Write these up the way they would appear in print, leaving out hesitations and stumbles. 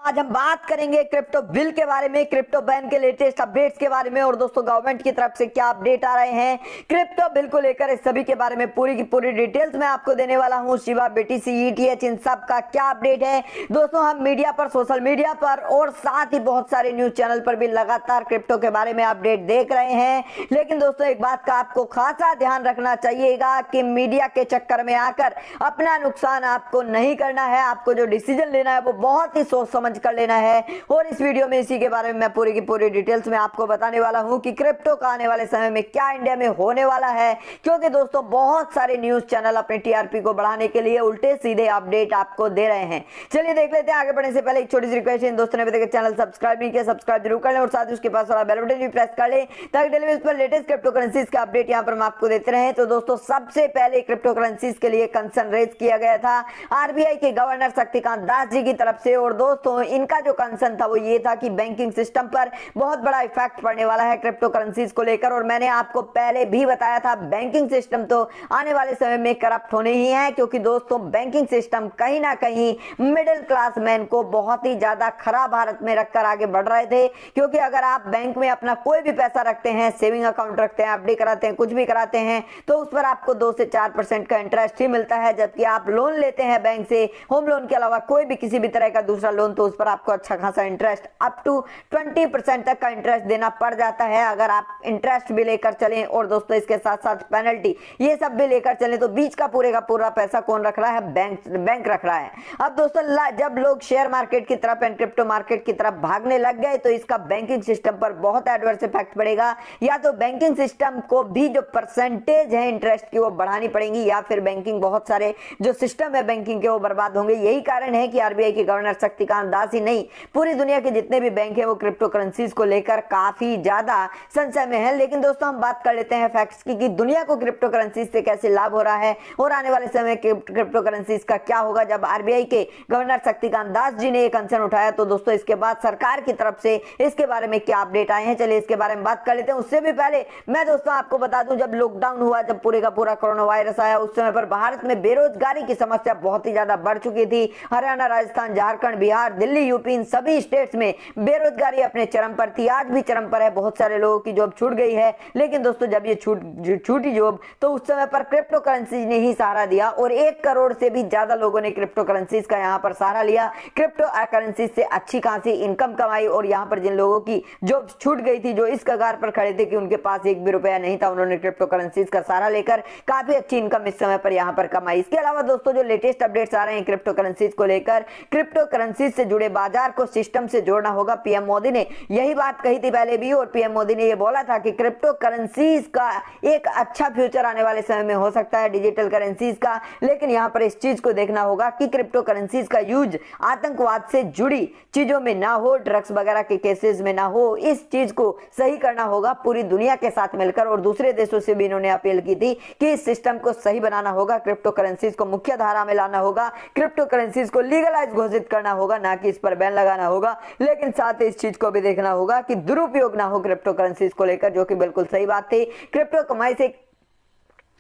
आज हम बात करेंगे क्रिप्टो बिल के बारे में, क्रिप्टो बैन के लेटेस्ट अपडेट्स के बारे में और दोस्तों गवर्नमेंट की तरफ से क्या अपडेट आ रहे हैं क्रिप्टो बिल को लेकर, इस सभी के बारे में पूरी की पूरी डिटेल्स मैं आपको देने वाला हूं। शिबा, बीटीसी, ईटीएच, इन सब का क्या अपडेट है दोस्तों। हम मीडिया पर, सोशल मीडिया पर और साथ ही बहुत सारे न्यूज चैनल पर भी लगातार क्रिप्टो के बारे में अपडेट देख रहे हैं, लेकिन दोस्तों एक बात का आपको खासा ध्यान रखना चाहिएगा कि मीडिया के चक्कर में आकर अपना नुकसान आपको नहीं करना है। आपको जो डिसीजन लेना है वो बहुत ही सोच समझ कर लेना है और इस वीडियो में इसी के बारे में मैं पूरी की पूरी डिटेल्स में आपको बताने वाला हूं कि क्रिप्टो का आने वाले समय में क्या इंडिया में होने वाला है, क्योंकि दोस्तों बहुत सारे न्यूज चैनल अपने टीआरपी को बढ़ाने के लिए उल्टे सीधे अपडेट आपको दे रहे हैं। चलिए देख लेते हैं। आगे बढ़ने से पहले एक छोटी सी रिक्वेस्ट है, दोस्तों ने अभी तक चैनल सब्सक्राइब नहीं किया, सब्सक्राइब जरूर कर लें और साथ ही उसके पास वाला बेल बटन भी प्रेस कर लें ताकि डेली बेस पर लेटेस्ट क्रिप्टो करेंसीज का अपडेट यहां पर हम आपको देते रहें। तो दोस्तों सबसे पहले क्रिप्टो करेंसीज के लिए कंसर्न रेज किया गया था आरबीआई के गवर्नर शक्तिकांत दास जी की तरफ से, और दोस्तों इनका जो कंसर्न था वो ये था कि बैंकिंग सिस्टम पर बहुत बड़ा इफेक्ट पड़ने वाला है क्रिप्टो करेंसीज को लेकर। और मैंने आपको पहले भी बताया था बैंकिंग सिस्टम तो आने वाले समय में करप्ट होने ही है, क्योंकि दोस्तों बैंकिंग सिस्टम कहीं ना कहीं मिडिल क्लास मैन को बहुत ही ज्यादा खराब हालत में रखकर आगे बढ़ रहे थे। क्योंकि अगर आप बैंक में अपना कोई भी पैसा रखते हैं, सेविंग अकाउंट रखते हैं, एफडी कराते हैं, कुछ भी कराते हैं, तो उस पर आपको 2 से 4% का इंटरेस्ट ही मिलता है। जबकि आप लोन लेते हैं बैंक से, होम लोन के अलावा कोई भी किसी भी तरह का दूसरा लोन, तो उस पर आपको अच्छा खासा इंटरेस्ट अप टू 20% तक का इंटरेस्ट देना पड़ जाता है अगर आप इंटरेस्ट भी लेकर चलें। और दोस्तों इसके साथ साथ पेनल्टी, ये सब भी लेकर चलें, तो बीच का पूरे का पूरा पैसा कौन रख रहा है? बैंक रख रहा है। अब दोस्तों जब लोग शेयर मार्केट की तरफ एंड क्रिप्टो मार्केट की तरफ भागने लग गए तो इसका बैंकिंग सिस्टम पर बहुत एडवर्स इफेक्ट पड़ेगा। या तो बैंकिंग सिस्टम को भी जो परसेंटेज है इंटरेस्ट की वो बढ़ानी पड़ेगी, या फिर बैंकिंग, बहुत सारे जो सिस्टम है बैंकिंग के वो बर्बाद होंगे। यही कारण है कि आरबीआई के गवर्नर शक्तिकांत दास ही नहीं, पूरी दुनिया के जितने भी बैंक है वो क्रिप्टो करेंसीज को लेकर काफी ज्यादा संशय में है। लेकिन दोस्तों हम बात कर लेते हैं फैक्ट्स की कि दुनिया को क्रिप्टो करेंसीज से कैसे लाभ हो रहा है और आने वाले समय क्रिप्टो करेंसीज का क्या होगा। जब आरबीआई के गवर्नर शक्तिकांत दास जी ने ये कंसर्न उठाया तो दोस्तों इसके बाद सरकार की तरफ से इसके बारे में क्या अपडेट आए हैं, चलिए इसके बारे में बात कर लेते हैं। उससे भी पहले मैं दोस्तों आपको बता दूं, जब लॉकडाउन हुआ, जब पूरे का पूरा कोरोना वायरस आया, उस समय पर भारत में बेरोजगारी की समस्या बहुत ही ज्यादा बढ़ चुकी थी। हरियाणा, राजस्थान, झारखंड, बिहार, दिल्ली, यूपी, इन सभी स्टेट्स में बेरोजगारी अपने चरम पर थी, आज भी चरम पर है। बहुत सारे लोगों की जॉब छूट गई है। लेकिन दोस्तों जब ये छूटी जॉब तो उस समय पर क्रिप्टो करेंसीज ने ही सहारा दिया और 1 करोड़ से भी ज्यादा लोगों ने क्रिप्टो करेंसीज का यहां पर सहारा लिया। क्रिप्टो करेंसीज से अच्छी खासी इनकम कमाई और यहां पर जिन लोगों की जॉब छूट गई थी, जो इस कगार पर खड़े थे कि उनके पास 1 भी रुपया नहीं था, उन्होंने क्रिप्टो करेंसीज का सहारा लेकर काफी अच्छी इनकम इस समय पर यहां पर कमाई। इसके अलावा दोस्तों जो लेटेस्ट अपडेट्स आ रहे हैं क्रिप्टो करेंसीज को लेकर, क्रिप्टो करेंसीज से जुड़े बाजार को सिस्टम से जोड़ना होगा। पीएम मोदी ने यही बात कही थी पहले भी, और पीएम मोदी ने यह बोला था कि क्रिप्टो करेंसीज का एक अच्छा फ्यूचर आने वाले समय में हो सकता है, डिजिटल करेंसीज का। लेकिन यहां पर इस चीज को देखना होगा कि क्रिप्टो करेंसीज का यूज आतंकवाद से जुड़ी चीजों में ना हो, ड्रग्स वगैरह के केसेस में ना हो। इस चीज को सही करना होगा पूरी दुनिया के साथ मिलकर, और दूसरे देशों से भी इन्होंने अपील की थी कि इस सिस्टम को सही बनाना होगा, क्रिप्टो करेंसीज को मुख्य धारा में लाना होगा, क्रिप्टो करेंसीज को लीगलाइज घोषित करना होगा, ना कि इस पर बैन लगाना होगा। लेकिन साथ ही इस चीज को भी देखना होगा कि दुरुपयोग ना हो क्रिप्टो करेंसीज को लेकर, जो कि बिल्कुल सही बात थी।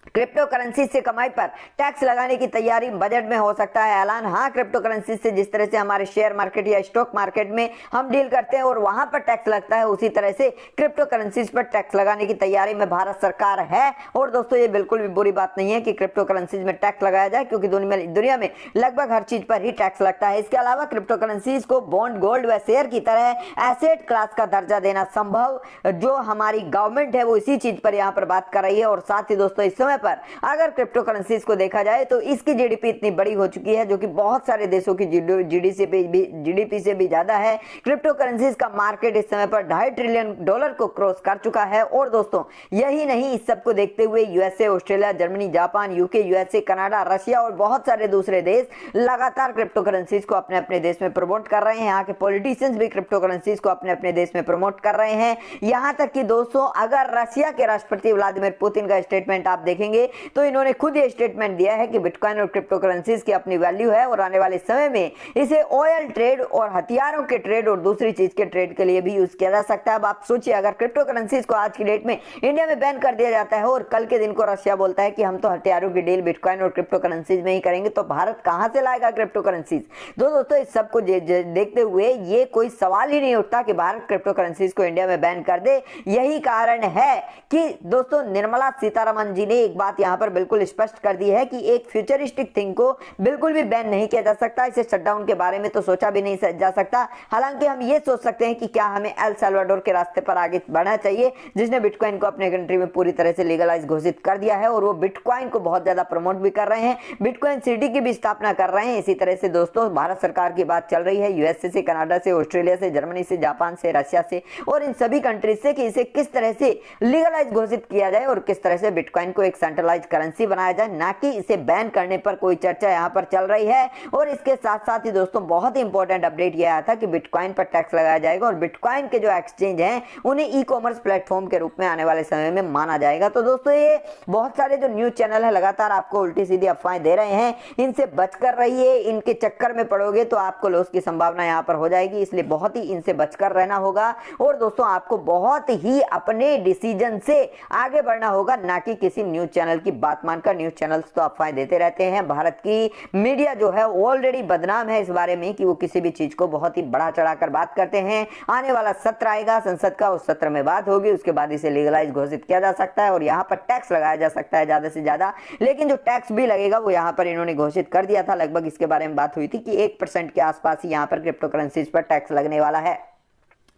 क्रिप्टो करेंसी से कमाई पर टैक्स लगाने की तैयारी बजट में हो सकता है ऐलान। हाँ, क्रिप्टो करेंसी से जिस तरह से हमारे शेयर मार्केट या स्टॉक मार्केट में हम डील करते हैं और वहां पर टैक्स लगता है, उसी तरह से क्रिप्टो करेंसीज पर टैक्स लगाने की तैयारी में भारत सरकार है। और दोस्तों ये बिल्कुल भी बुरी बात नहीं है कि क्रिप्टो करेंसीज में टैक्स लगाया जाए, क्योंकि दुनिया में लगभग हर चीज पर ही टैक्स लगता है। इसके अलावा क्रिप्टो करेंसीज को बॉन्ड, गोल्ड व शेयर की तरह एसेट क्लास का दर्जा देना संभव, जो हमारी गवर्नमेंट है वो इसी चीज पर यहाँ पर बात कर रही है। और साथ ही दोस्तों इस समय पर अगर क्रिप्टो करेंसीज को देखा जाए तो इसकी जीडीपी इतनी बड़ी हो चुकी है, जो कि बहुत सारे देशों की जीडीपी से भी ज्यादा है। क्रिप्टो करेंसीज का मार्केट इस समय पर $2.5 ट्रिलियन को क्रॉस कर चुका है। और दोस्तों यही नहीं, इस सब को देखते हुए USA, Australia, Germany, Japan, UK, USA, Canada, Russia और बहुत सारे दूसरे देश लगातार क्रिप्टो करेंसीज को अपने अपने देश में प्रमोट कर रहे हैं। यहाँ के पॉलिटिशियंस भी क्रिप्टो करेंसीज को अपने अपने देश में प्रमोट कर रहे हैं। यहाँ तक कि दोस्तों अगर रशिया के राष्ट्रपति व्लादिमीर पुतिन का स्टेटमेंट आप देखें देखेंगे तो इन्होंने खुद ये स्टेटमेंट दिया है कि बिटकॉइन और क्रिप्टो करेंसीज की अपनी वैल्यू है और आने वाले समय में इसे ऑयल ट्रेड और हथियारों के ट्रेड और दूसरी चीज के ट्रेड के लिए भी यूज किया जा सकता है। अब आप सोचिए, अगर क्रिप्टो करेंसीज को आज की डेट में इंडिया में बैन कर दिया जाता है और कल के दिन को रशिया बोलता है कि हम तो हथियारों की डील बिटकॉइन और क्रिप्टो करेंसीज में ही करेंगे, तो भारत कहां से लाएगा क्रिप्टो करेंसीज? दोस्तों इस सब को देखते हुए ये कोई सवाल ही नहीं उठता कि भारत क्रिप्टो करेंसीज को इंडिया में बैन कर दे। यही कारण है कि दोस्तों निर्मला सीतारमण जी ने एक बात यहां पर बिल्कुल स्पष्ट कर दी है कि एक फ्यूचरिस्टिक थिंग को बिल्कुल भी बैन नहीं किया जा सकता। इसे शटडाउन के बारे में तो सोचा भी नहीं जा सकता। हालांकि हम ये सोच सकते हैं कि क्या हमें एल साल्वाडोर के रास्ते पर आगे बढ़ना चाहिए, जिसने बिटकॉइन को अपने कंट्री में पूरी तरह से लीगलाइज घोषित कर दिया है और वो बिटकॉइन को बहुत ज्यादा प्रमोट भी कर रहे हैं, बिटकॉइन सिटी की भी स्थापना कर रहे हैं। इसी तरह से दोस्तों भारत सरकार की बात चल रही है यूएसए से, कनाडा से, ऑस्ट्रेलिया से, जर्मनी से, जापान से, रशिया से और इन सभी कंट्रीज से कि इसे किस तरह से लीगलाइज घोषित किया जाए और किस तरह से बिटकॉइन को एक सेंट्रलाइज करेंसी बनाया जाए, ना कि इसे बैन करने पर कोई चर्चा यहां पर चल रही है। और इसके साथ साथ ही दोस्तों बहुत ही इंपॉर्टेंट अपडेट यह आया था कि बिटकॉइन पर टैक्स लगाया जाएगा और बिटकॉइन के जो एक्सचेंज हैं उन्हें ई कॉमर्स प्लेटफॉर्म के रूप में आने वाले समय में माना जाएगा। तो दोस्तों ये बहुत सारे जो न्यूज चैनल है लगातार आपको उल्टी सीधी अफवाहें दे रहे हैं, इनसे बचकर रहिए। इनके चक्कर में पड़ोगे तो आपको लॉस की संभावना यहां पर हो जाएगी, इसलिए बहुत ही इनसे बचकर रहना होगा। और दोस्तों आपको बहुत ही अपने डिसीजन से आगे बढ़ना होगा, ना कि किसी न्यूज चैनल की बात मानकर। न्यूज चैनल्स तो अफवाहें देते रहते हैं। भारत की मीडिया जो है ऑलरेडी बदनाम है इस बारे में कि वो किसी भी चीज को बहुत ही बढ़ा चढ़ाकर बात करते हैं। आने वाला सत्र आएगा संसद का, उस सत्र में बात होगी, उसके बाद इसे लीगलाइज घोषित किया जा सकता है और यहाँ पर टैक्स लगाया जा सकता है ज्यादा से ज्यादा। लेकिन जो टैक्स भी लगेगा वो यहाँ पर इन्होंने घोषित कर दिया था, लगभग इसके बारे में बात हुई थी कि 1% के आसपास ही यहाँ पर क्रिप्टो करेंसीज पर टैक्स लगने वाला है।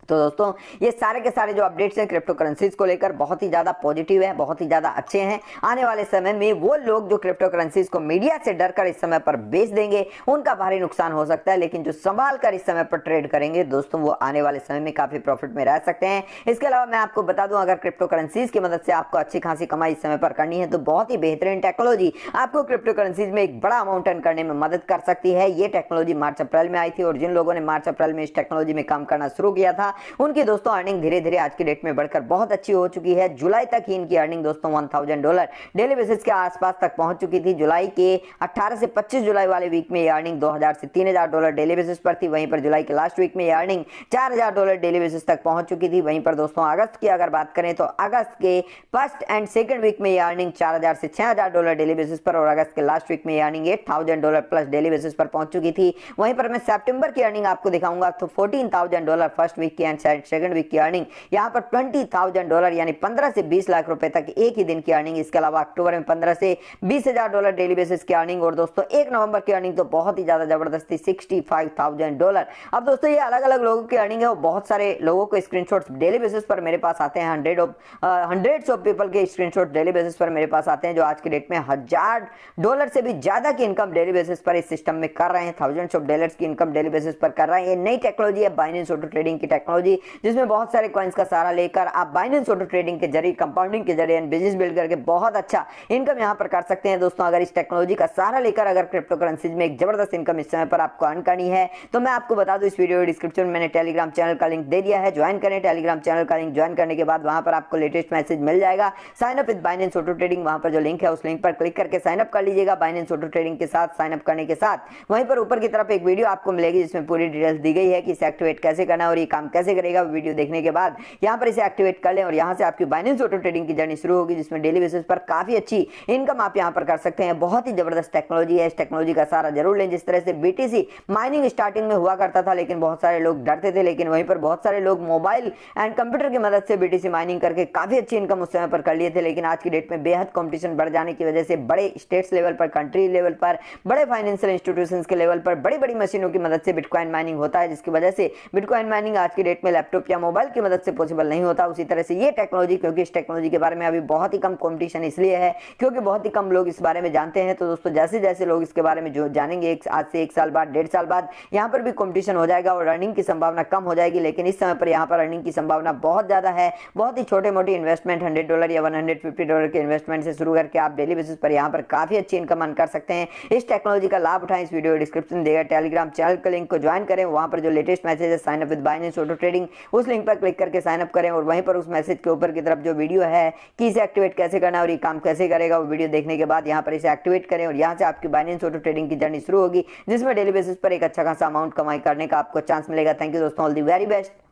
तो दोस्तों ये सारे के सारे जो अपडेट्स हैं क्रिप्टो करेंसीज को लेकर बहुत ही ज्यादा पॉजिटिव है, बहुत ही ज्यादा अच्छे हैं। आने वाले समय में वो लोग जो क्रिप्टो करेंसीज को मीडिया से डरकर इस समय पर बेच देंगे उनका भारी नुकसान हो सकता है, लेकिन जो संभाल कर इस समय पर ट्रेड करेंगे दोस्तों वो आने वाले समय में काफी प्रॉफिट में रह सकते हैं। इसके अलावा मैं आपको बता दूं, अगर क्रिप्टो करेंसीज की मदद से आपको अच्छी खासी कमाई इस समय पर करनी है तो बहुत ही बेहतरीन टेक्नोलॉजी आपको क्रिप्टो करेंसीज में एक बड़ा अमाउंट अर्न करने में मदद कर सकती है। ये टेक्नोलॉजी मार्च अप्रैल में आई थी और जिन लोगों ने मार्च अप्रैल में इस टेक्नोलॉजी में काम करना शुरू किया था उनकी दोस्तों अर्निंग धीरे धीरे आज की डेट में बढ़कर बहुत अच्छी हो चुकी है। जुलाई तक ही इनकी अर्निंग दोस्तों $1000 डेली बेसिस के आसपास तक पहुंच चुकी थी। जुलाई के 18 से 25 जुलाई वाले वीक में ये अर्निंग $2000 से $3000 डेली बेसिस पर थी। वहीं पर जुलाई के लास्ट वीक में ये अर्निंग $4000 डेली बेसिस तक पहुंच चुकी थी। वहीं पर दोस्तों अगस्त की अगर बात करें तो अगस्त के फर्स्ट एंड सेकंड वीक में ये अर्निंग $4000 से $6000 डेली बेसिस पर और अगस्त के लास्ट वीक में ये अर्निंग $8000 प्लस डेली बेसिस पर पहुंच चुकी थी। वहीं पर मैं सितंबर की अर्निंग आपको दिखाऊंगा तो $14000 फर्स्ट वीक की एंड सेकंड वीक की अर्निंग यहां पर $20000 यानी 15 से 20 लाख रुपए तक एक ही दिन की अर्निंग। इसके अलावा अक्टूबर में 15 से $20000 डेली बेसिस की अर्निंग और दोस्तों 1 नवंबर की अर्निंग तो बहुत ही ज्यादा जबरदस्त थी, $65000। अब दोस्तों ये अलग अलग लोगों की अर्निंग है और बहुत सारे लोगों को स्क्रीनशॉट्स डेली बेसिस पर मेरे पास आते हैं। हंड्रेड्स ऑफ पीपल के स्क्रीनशॉट डेली बेसिस पर मेरे पास आते हैं जो आज की डेट में $1000 से भी ज्यादा की इनकम डेली बेसिस पर इस सिस्टम में कर रहे हैं। थाउजेंड्स ऑफ डॉलर्स की इनकम डेली बेसिस पर कर रहे हैं। ये नई टेक्नोलॉजी है बाइनेंस ऑटो ट्रेडिंग की टेक्नोलॉजी, जिसमें बहुत सारे कॉइंस का सहारा लेकर आप बाइनेंस ऑटो ट्रेडिंग के जरिए, कंपाउंडिंग के जरिए बिजनेस बिल्ड करके बहुत अच्छा इनकम यहां पर कर सकते हैं। दोस्तों अगर इस टेक्नोलॉजी का सहारा लेकर अगर क्रिप्टो करेंसीज में एक जबरदस्त इनकम इस समय पर आपको अर्न करनी है तो मैं आपको बता दूं इस वीडियो डिस्क्रिप्शन में मैंने टेलीग्राम चैनल का लिंक दे दिया है। ज्वाइन करें टेलीग्राम चैनल का लिंक। ज्वाइन करने के बाद वहां पर आपको लेटेस्ट मैसेज मिल जाएगा sign up with Binance auto trading. वहां पर जो लिंक है उस लिंक पर क्लिक करके साइन अप कर लीजिएगा बाइनेंस ऑटो ट्रेडिंग के साथ। साइन अप करने के साथ वहीं पर ऊपर की तरफ एक वीडियो आपको मिलेगी जिसमें पूरी डिटेल्स दी गई है कि इसे एक्टिवेट कैसे करना है और ये काम कैसे करेगा। वीडियो देखने के बाद यहां पर इसे एक्टिवेट कर लें और यहां से आपकी बाइनेंस ऑटो ट्रेडिंग की जर्नी शुरू होगी, जिसमें डेली बेसिस पर काफी अच्छी इनकम आप यहां पर कर सकते हैं। बहुत ही जबरदस्त टेक्नोलॉजी है, इस टेक्नोलॉजी का सहारा जरूर लें। जिस तरह से बीटीसी माइनिंग स्टार्टिंग में हुआ करता था लेकिन बहुत सारे लोग डरते थे, लेकिन वहीं पर बहुत सारे लोग मोबाइल एंड कंप्यूटर की मदद से बीटीसी माइनिंग करके काफी अच्छी इनकम उस समय पर कर लिए थे। लेकिन आज की डेट में बेहद कंपटीशन बढ़ जाने की वजह से बड़े स्टेट्स लेवल पर, कंट्री लेवल पर, बड़े फाइनेंशियल इंस्टीट्यूशंस के लेवल पर बड़ी बड़ी मशीनों की मदद से बिटकॉइन माइनिंग होता है, जिसकी वजह से बिटकॉइन माइनिंग आज की डेट में लैपटॉप या मोबाइल की मदद से पॉसिबल नहीं होता। उसी तरह से ये टेक्नोलॉजी, क्योंकि इस टेक्नोलॉजी के बारे में अभी बहुत ही कम कंपटीशन इसलिए है क्योंकि बहुत ही कम लोग इस बारे में जानते हैं। तो दोस्तों जैसे जैसे लोग इसके बारे में जो जानेंगे आज से 1 साल बाद, 1.5 साल बाद यहाँ पर भी कंपटीशन हो जाएगा और अर्निंग की संभावना कम हो जाएगी। लेकिन इस समय पर यहाँ पर अर्निंग की संभावना बहुत ज्यादा है। बहुत ही छोटे मोटे इन्वेस्टमेंट $100 या $150 के इन्वेस्टमेंट से शुरू करके आप डेली बेसिस पर यहाँ पर काफी अच्छी इनकम अर्न कर सकते हैं। इस टेक्नोलॉजी का लाभ उठाएं। इस वीडियो डिस्क्रिप्शन देगा टेलीग्राम चैनल का लिंक को ज्वाइन करें। वहां पर जो लेटेस्ट मैसेज है sign up with Binance auto trading, उस लिंक पर क्लिक करके साइन अप करें और वहीं पर उस मैसेज के ऊपर की तरफ जो वीडियो है कि इसे एक्टिवेट कैसे करना है और ये काम कैसे करेगा, वो वीडियो देखने के बाद यहाँ पर इसे एक्टिवेट करें और यहाँ से आपकी बाइनेंस ऑटो ट्रेडिंग की जर्नी शुरू होगी, जिसमें डेली बेसिस पर एक अच्छा खासा अमाउंट कमाई करने का आपको चांस मिलेगा। थैंक यू दोस्तों, ऑल दी वेरी बेस्ट।